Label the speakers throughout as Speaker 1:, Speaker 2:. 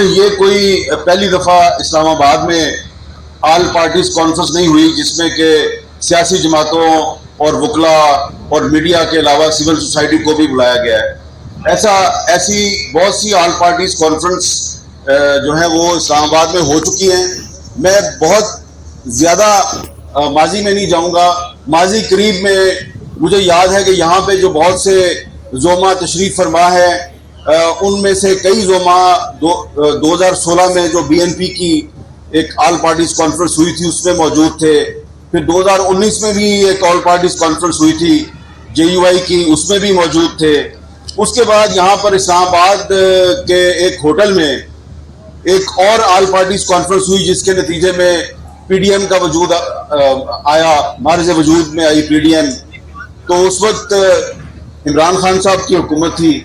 Speaker 1: یہ کوئی پہلی دفعہ اسلام آباد میں آل پارٹیز کانفرنس نہیں ہوئی جس میں کہ سیاسی جماعتوں اور وکلاء اور میڈیا کے علاوہ سول سوسائٹی کو بھی بلایا گیا ہے۔ ایسی بہت سی آل پارٹیز کانفرنس جو ہیں وہ اسلام آباد میں ہو چکی ہیں۔ میں بہت زیادہ ماضی میں نہیں جاؤں گا، ماضی قریب میں مجھے یاد ہے کہ یہاں پہ جو بہت سے زوما تشریف فرما ہے ان میں سے کئی زوما 2016 میں جو بی این پی کی ایک آل پارٹیز کانفرنس ہوئی تھی اس میں موجود تھے، پھر 2019 میں بھی ایک آل پارٹیز کانفرنس ہوئی تھی جے یو آئی کی، اس میں بھی موجود تھے۔ اس کے بعد یہاں پر اسلام آباد کے ایک ہوٹل میں ایک اور آل پارٹیز کانفرنس ہوئی جس کے نتیجے میں پی ڈی ایم کا وجود آیا، مارز وجود میں آئی پی ڈی ایم۔ تو اس وقت عمران خان صاحب کی حکومت تھی،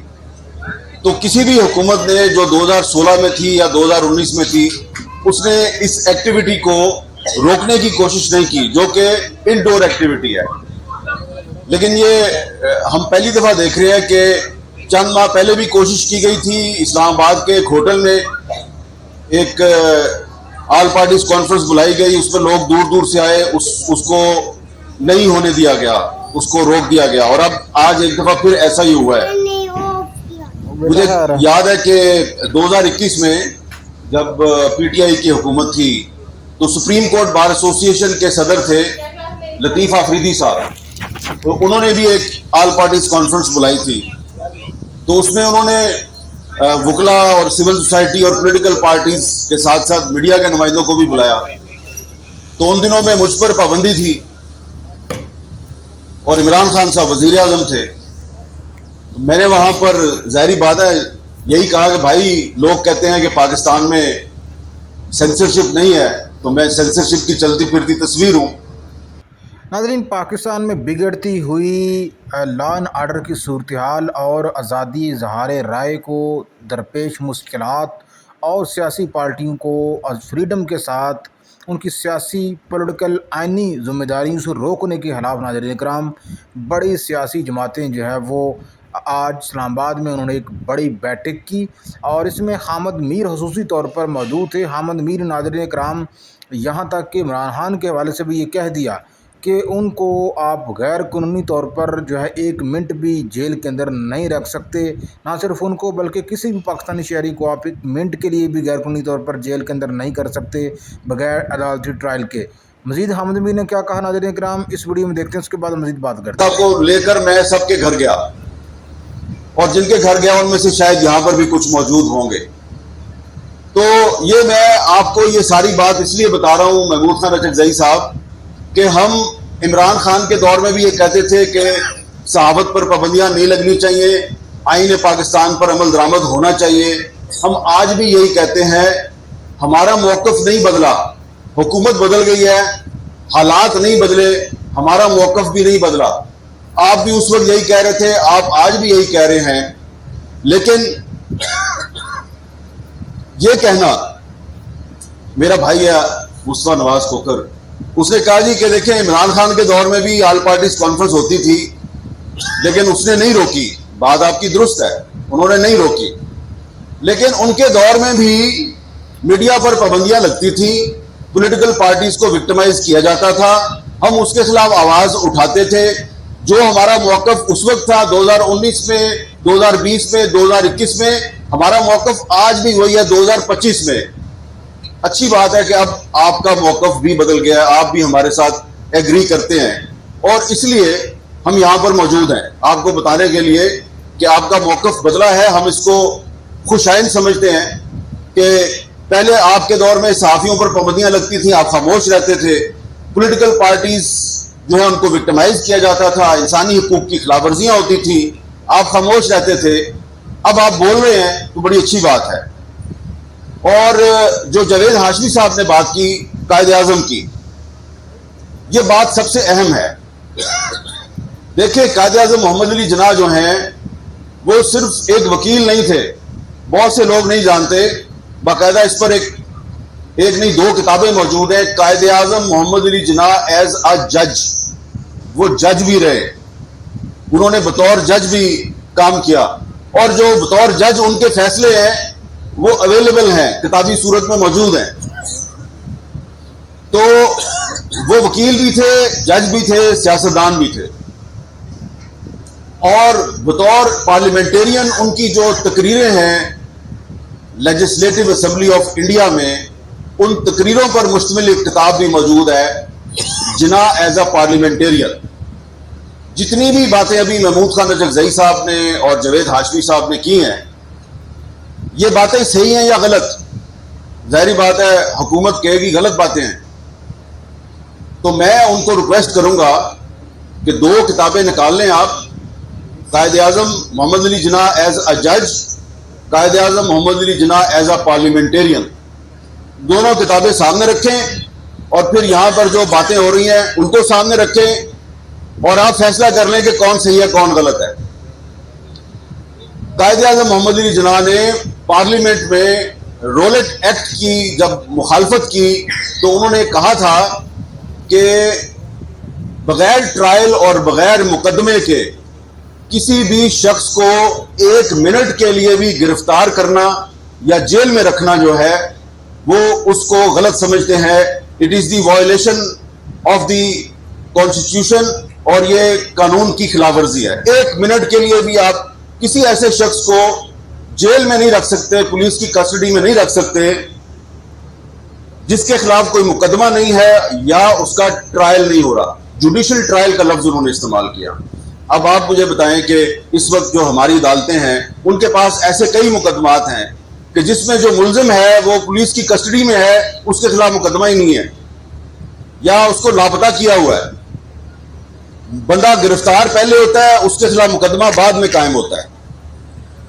Speaker 1: تو کسی بھی حکومت نے جو 2016 میں تھی یا 2019 میں تھی اس نے اس ایکٹیویٹی کو روکنے کی کوشش نہیں کی جو کہ انڈور ایکٹیویٹی ہے۔ لیکن یہ ہم پہلی دفعہ دیکھ رہے ہیں کہ چند ماہ پہلے بھی کوشش کی گئی تھی، اسلام آباد کے ایک ہوٹل میں ایک آل پارٹیز کانفرنس بلائی گئی، اس پر لوگ دور دور سے آئے، اس کو نہیں ہونے دیا گیا، اس کو روک دیا گیا، اور اب آج ایک دفعہ پھر ایسا ہی ہوا ہے۔ مجھے یاد ہے کہ 2021 میں جب پی ٹی آئی کی حکومت تھی تو سپریم کورٹ بار ایسوسی ایشن کے صدر تھے لطیف آفریدی صاحب، تو انہوں نے بھی ایک آل پارٹیز کانفرنس بلائی تھی، تو اس میں انہوں نے وکلاء اور سول سوسائٹی اور پولیٹیکل پارٹیز کے ساتھ ساتھ میڈیا کے نمائندوں کو بھی بلایا۔ تو ان دنوں میں مجھ پر پابندی تھی اور عمران خان صاحب وزیر اعظم تھے، میں نے وہاں پر ظاہری بات ہے یہی کہا کہ بھائی لوگ کہتے ہیں کہ پاکستان میں سینسرشپ نہیں ہے، تو میں سینسرشپ کی چلتی پھرتی تصویر ہوں۔
Speaker 2: ناظرین، پاکستان میں بگڑتی ہوئی لا اینڈ آرڈر کی صورتحال اور آزادی اظہار رائے کو درپیش مشکلات اور سیاسی پارٹیوں کو فریڈم کے ساتھ ان کی سیاسی پولیٹیکل آئینی ذمہ داریوں سے روکنے کے خلاف ناظرین کرام بڑی سیاسی جماعتیں جو ہے وہ آج اسلام آباد میں انہوں نے ایک بڑی بیٹھک کی، اور اس میں حامد میر خصوصی طور پر موجود تھے۔ حامد میر ناظرین کرام یہاں تک کہ عمران خان کے حوالے سے بھی یہ کہہ دیا کہ ان کو آپ غیر قانونی طور پر جو ہے 1 منٹ بھی جیل کے اندر نہیں رکھ سکتے، نہ صرف ان کو بلکہ کسی بھی پاکستانی شہری کو آپ 1 منٹ کے لیے بھی غیر قانونی طور پر جیل کے اندر نہیں کر سکتے بغیر عدالتی ٹرائل کے۔ مزید حامد میر نے کیا کہا ناظرین کرام اس ویڈیو میں دیکھتے ہیں، اس کے بعد مزید بات کرتے ہیں۔
Speaker 1: کو لے کر میں سب کے گھر گیا، اور جن کے گھر گیا ان میں سے شاید یہاں پر بھی کچھ موجود ہوں گے، تو یہ میں آپ کو یہ ساری بات اس لیے بتا رہا ہوں محمود خان اچکزئی صاحب کہ ہم عمران خان کے دور میں بھی یہ کہتے تھے کہ صحافت پر پابندیاں نہیں لگنی چاہیے، آئین پاکستان پر عمل درآمد ہونا چاہیے۔ ہم آج بھی یہی کہتے ہیں، ہمارا موقف نہیں بدلا، حکومت بدل گئی ہے، حالات نہیں بدلے، ہمارا موقف بھی نہیں بدلا۔ آپ بھی اس وقت یہی کہہ رہے تھے، آپ آج بھی یہی کہہ رہے ہیں، لیکن یہ کہنا، میرا بھائی ہے مصطفیٰ نواز کھوکھر، اس نے کہا جی کہ دیکھیں عمران خان کے دور میں بھی آل پارٹیز کانفرنس ہوتی تھی لیکن اس نے نہیں روکی۔ بات آپ کی درست ہے، انہوں نے نہیں روکی، لیکن ان کے دور میں بھی میڈیا پر پابندیاں لگتی تھیں، پولیٹیکل پارٹیز کو وکٹمائز کیا جاتا تھا، ہم اس کے خلاف آواز اٹھاتے تھے۔ جو ہمارا موقف اس وقت تھا 2019 میں، 2020 میں، 2021 میں، ہمارا موقف آج بھی وہی ہے 2025 میں۔ اچھی بات ہے کہ اب آپ کا موقف بھی بدل گیا ہے، آپ بھی ہمارے ساتھ ایگری کرتے ہیں، اور اس لیے ہم یہاں پر موجود ہیں آپ کو بتانے کے لیے کہ آپ کا موقف بدلا ہے۔ ہم اس کو خوش آئند سمجھتے ہیں کہ پہلے آپ کے دور میں صحافیوں پر پابندیاں لگتی تھیں، آپ خاموش رہتے تھے، پولیٹیکل پارٹیز جو ہے ان کو وکٹمائز کیا جاتا تھا، انسانی حقوق کی خلاف ورزیاں ہوتی تھیں، آپ خاموش رہتے تھے، اب آپ بول رہے ہیں تو بڑی اچھی بات ہے۔ اور جو جاوید ہاشمی صاحب نے بات کی قائد اعظم کی، یہ بات سب سے اہم ہے۔ دیکھیں قائد اعظم محمد علی جناح جو ہیں وہ صرف ایک وکیل نہیں تھے، بہت سے لوگ نہیں جانتے، باقاعدہ اس پر ایک نہیں 2 کتابیں موجود ہیں۔ قائد اعظم محمد علی جناح ایز اے جج، وہ جج بھی رہے، انہوں نے بطور جج بھی کام کیا، اور جو بطور جج ان کے فیصلے ہیں وہ اویلیبل ہیں، کتابی صورت میں موجود ہیں. تو وہ وکیل بھی تھے، جج بھی تھے، سیاستدان بھی تھے، اور بطور پارلیمنٹرین ان کی جو تقریریں ہیں لیجسلیٹو اسمبلی آف انڈیا میں، ان تقریروں پر مشتمل ایک کتاب بھی موجود ہے، جناح ایز اے پارلیمنٹرین. جتنی بھی باتیں ابھی محمود خان اچکزئی صاحب نے اور جاوید ہاشمی صاحب نے کی ہیں، یہ باتیں صحیح ہیں یا غلط؟ ظاہری بات ہے حکومت کہے گی غلط باتیں ہیں. تو میں ان کو ریکویسٹ کروں گا کہ 2 کتابیں نکال لیں آپ، قائد اعظم محمد علی جناح ایز اے جج، قائد اعظم محمد Ali Jinnah as a parliamentarian. دونوں کتابیں سامنے رکھیں اور پھر یہاں پر جو باتیں ہو رہی ہیں ان کو سامنے رکھیں اور آپ فیصلہ کر لیں کہ کون صحیح ہے کون غلط ہے. قائد اعظم محمد علی جناح نے پارلیمنٹ میں رولٹ ایکٹ کی جب مخالفت کی تو انہوں نے کہا تھا کہ بغیر ٹرائل اور بغیر مقدمے کے کسی بھی شخص کو 1 منٹ کے لیے بھی گرفتار کرنا یا جیل میں رکھنا جو ہے وہ اس کو غلط سمجھتے ہیں. It is the violation of the constitution, اور یہ قانون کی خلاف ورزی ہے. 1 منٹ کے لیے بھی آپ کسی ایسے شخص کو جیل میں نہیں رکھ سکتے، پولیس کی کسٹڈی میں نہیں رکھ سکتے جس کے خلاف کوئی مقدمہ نہیں ہے یا اس کا ٹرائل نہیں ہو رہا. جوڈیشل ٹرائل کا لفظ انہوں نے استعمال کیا. اب آپ مجھے بتائیں کہ اس وقت جو ہماری عدالتیں ہیں ان کے پاس ایسے کئی مقدمات ہیں کہ جس میں جو ملزم ہے وہ پولیس کی کسٹڈی میں ہے، اس کے خلاف مقدمہ ہی نہیں ہے یا اس کو لاپتہ کیا ہوا ہے. بندہ گرفتار پہلے ہوتا ہے، اس کے خلاف مقدمہ بعد میں قائم ہوتا ہے.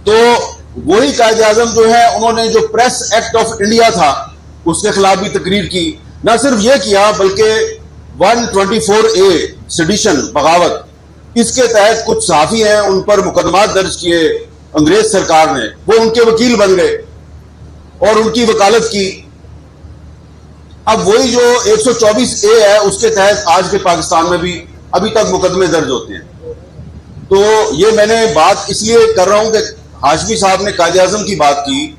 Speaker 1: تو وہی قائد اعظم جو ہے انہوں نے جو پریس ایکٹ آف انڈیا تھا اس کے خلاف بھی تقریر کی. نہ صرف یہ کیا بلکہ 124A سیڈیشن، بغاوت، اس کے تحت کچھ صحافی ہیں ان پر مقدمات درج کیے انگریز سرکار نے، وہ ان کے وکیل بن گئے اور ان کی وکالت کی. اب وہی جو 124A ہے اس کے تحت آج کے پاکستان میں بھی ابھی تک مقدمے درج ہوتے ہیں. تو یہ میں نے بات اس لیے کر رہا ہوں کہ ہاشمی صاحب نے قائد اعظم کی بات کی،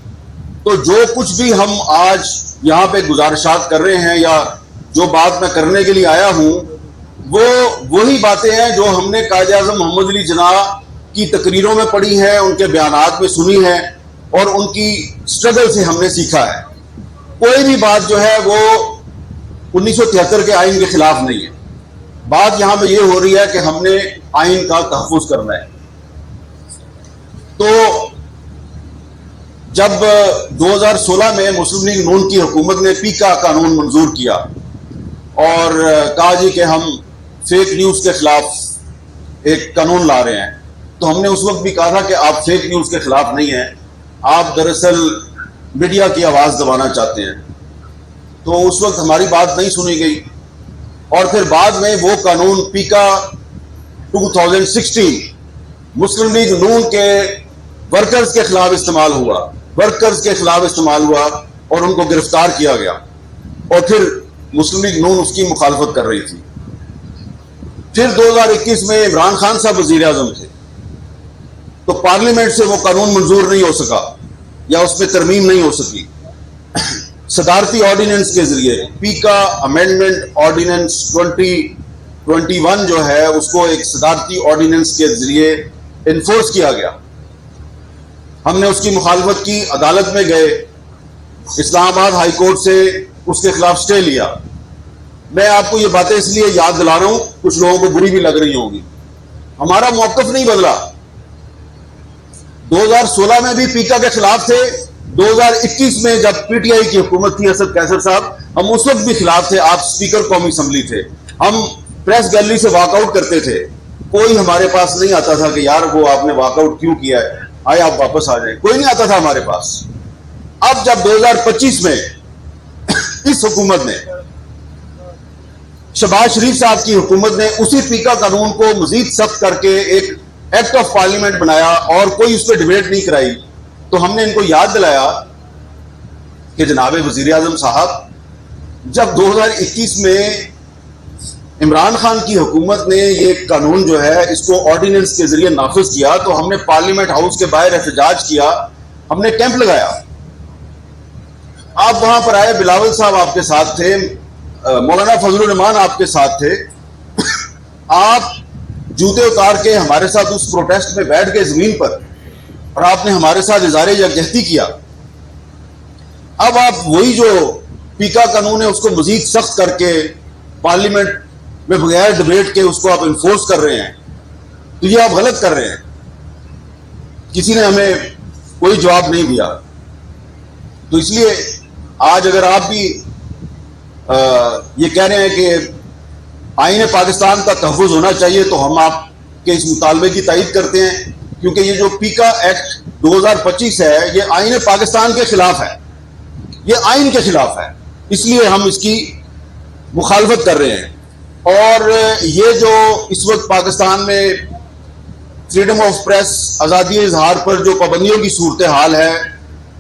Speaker 1: تو جو کچھ بھی ہم آج یہاں پہ گزارشات کر رہے ہیں یا جو بات میں کرنے کے لیے آیا ہوں وہ وہی باتیں ہیں جو ہم نے قائد اعظم محمد علی جناح کی تقریروں میں پڑھی ہیں، ان کے بیانات میں سنی ہیں اور ان کی سٹرگل سے ہم نے سیکھا ہے. کوئی بھی بات جو ہے وہ 1973 کے آئین کے خلاف نہیں ہے. بات یہاں پہ یہ ہو رہی ہے کہ ہم نے آئین کا تحفظ کرنا ہے. تو جب 2016 میں مسلم لیگ نون کی حکومت نے پیکا قانون منظور کیا اور کہا جی کہ ہم فیک نیوز کے خلاف ایک قانون لا رہے ہیں، تو ہم نے اس وقت بھی کہا تھا کہ آپ فیک نیوز کے خلاف نہیں ہیں، آپ دراصل میڈیا کی آواز دبانا چاہتے ہیں. تو اس وقت ہماری بات نہیں سنی گئی اور پھر بعد میں وہ قانون پیکا 2016 مسلم لیگ نون کے ورکرز کے خلاف استعمال ہوا اور ان کو گرفتار کیا گیا اور پھر مسلم لیگ نون اس کی مخالفت کر رہی تھی. پھر 2021 میں عمران خان صاحب وزیر اعظم تھے تو پارلیمنٹ سے وہ قانون منظور نہیں ہو سکا یا اس میں ترمیم نہیں ہو سکی. صدارتی آرڈیننس کے ذریعے پیکا امینڈمنٹ آرڈیننس 2021 جو ہے اس کو ایک صدارتی آرڈیننس کے ذریعے انفورس کیا گیا. ہم نے اس کی مخالفت کی، عدالت میں گئے، اسلام آباد ہائی کورٹ سے اس کے خلاف سٹے لیا. میں آپ کو یہ باتیں اس لیے یاد دلا رہا ہوں، کچھ لوگوں کو بری بھی لگ رہی ہوں گی. ہمارا موقف نہیں بدلا. 2016 میں بھی پیکا کے خلاف تھے، 2021 میں جب پی ٹی آئی کی حکومت تھی اسد قیصر صاحب، ہم اس وقت بھی خلاف تھے. آپ اسپیکر قومی اسمبلی تھے، ہم پریس گیلری سے واک آؤٹ کرتے تھے. کوئی ہمارے پاس نہیں آتا تھا کہ یار وہ آپ نے واک آؤٹ کیوں کیا ہے، آئے آپ واپس آ جائیں. کوئی نہیں آتا تھا ہمارے پاس. اب جب 2025 میں اس حکومت نے، شہباز شریف صاحب کی حکومت نے اسی پیکا قانون کو مزید سخت کر کے ایک ایکٹ آف پارلیمنٹ بنایا اور کوئی اس پہ ڈیبیٹ نہیں کرائی، تو ہم نے ان کو یاد دلایا کہ جناب وزیر اعظم صاحب، جب 2021 میں عمران خان کی حکومت نے یہ قانون جو ہے اس کو آرڈیننس کے ذریعے نافذ کیا تو ہم نے پارلیمنٹ ہاؤس کے باہر احتجاج کیا، ہم نے کیمپ لگایا آپ وہاں پر آئے, بلاول صاحب آپ کے ساتھ تھے, مولانا فضل الرحمان آپ کے ساتھ تھے, آپ جوتے اتار کے ہمارے ساتھ اس پروٹیسٹ میں بیٹھ گئے زمین پر, اور آپ نے ہمارے ساتھ اظہار یکجہتی کیا. اب آپ وہی جو پیکا قانون ہے اس کو مزید سخت کر کے پارلیمنٹ میں بغیر ڈبیٹ کے اس کو آپ انفورس کر رہے ہیں, تو یہ آپ غلط کر رہے ہیں. کسی نے ہمیں کوئی جواب نہیں دیا. تو اس لیے آج اگر آپ بھی یہ کہہ رہے ہیں کہ آئین پاکستان کا تحفظ ہونا چاہیے, تو ہم آپ کے اس مطالبے کی تائید کرتے ہیں, کیونکہ یہ جو پیکا ایکٹ 2025 ہے یہ آئین پاکستان کے خلاف ہے, یہ آئین کے خلاف ہے, اس لیے ہم اس کی مخالفت کر رہے ہیں. اور یہ جو اس وقت پاکستان میں فریڈم آف پریس, آزادی اظہار پر جو پابندیوں کی صورتحال ہے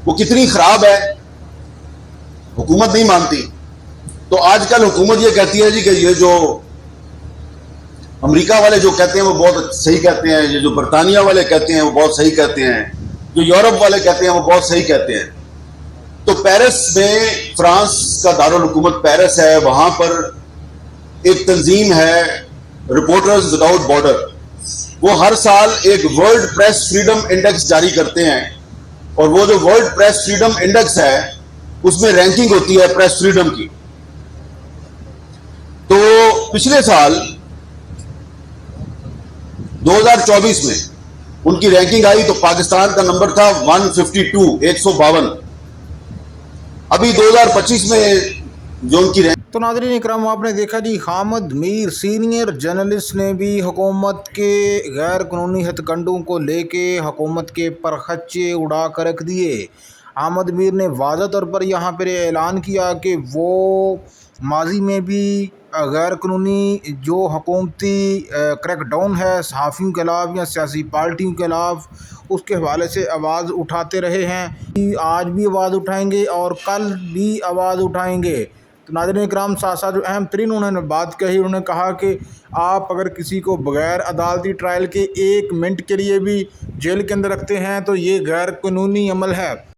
Speaker 1: وہ کتنی خراب ہے, حکومت نہیں مانتی. تو آج کل حکومت یہ کہتی ہے جی کہ یہ جو امریکہ والے جو کہتے ہیں وہ بہت صحیح کہتے ہیں, یہ جو برطانیہ والے کہتے ہیں وہ بہت صحیح کہتے ہیں, جو یورپ والے کہتے ہیں وہ بہت صحیح کہتے ہیں. تو پیرس میں, فرانس کا دارالحکومت پیرس ہے, وہاں پر ایک تنظیم ہے رپورٹرز وداؤٹ بارڈر, وہ ہر سال ایک ورلڈ پریس فریڈم انڈیکس جاری کرتے ہیں, اور وہ جو ورلڈ پریس فریڈم انڈیکس ہے اس میں رینکنگ ہوتی ہے پریس فریڈم کی. تو پچھلے سال 2024 میں ان کی رینکنگ آئی تو پاکستان کا نمبر تھا 152. ابھی 2025 میں جو ان کی
Speaker 2: تو ناظرین اکرام, آپ نے دیکھا جی حامد میر سینئر جرنلسٹ نے بھی حکومت کے غیر قانونی ہتھ کنڈوں کو لے کے حکومت کے پرخچے اڑا کر رکھ دیے. حامد میر نے واضح طور پر یہاں پر اعلان کیا کہ وہ ماضی میں بھی غیر قانونی جو حکومتی کریک ڈاؤن ہے صحافیوں کے خلاف یا سیاسی پارٹیوں کے خلاف, اس کے حوالے سے آواز اٹھاتے رہے ہیں. آج بھی آواز اٹھائیں گے اور کل بھی آواز اٹھائیں گے. تو ناظرین اکرام, ساتھ ساتھ جو اہم ترین انہوں نے بات کہی, انہوں نے کہا کہ آپ اگر کسی کو بغیر عدالتی ٹرائل کے 1 منٹ کے لیے بھی جیل کے اندر رکھتے ہیں تو یہ غیر قانونی عمل ہے.